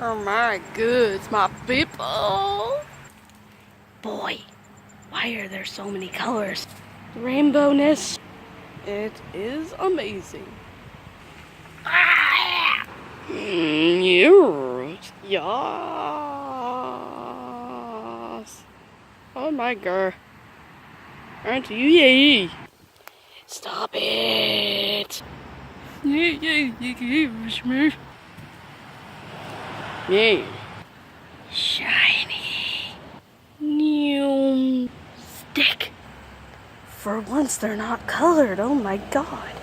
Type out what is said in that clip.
Oh my goods, my people. Boy, why are there so many colors? Rainbowness. It is amazing. Yes. Yes. Oh my god. Aren't you yay? Stop it. Yeah, gives me. Yeah. Shiny. New stick. For once they're not colored. Oh my god.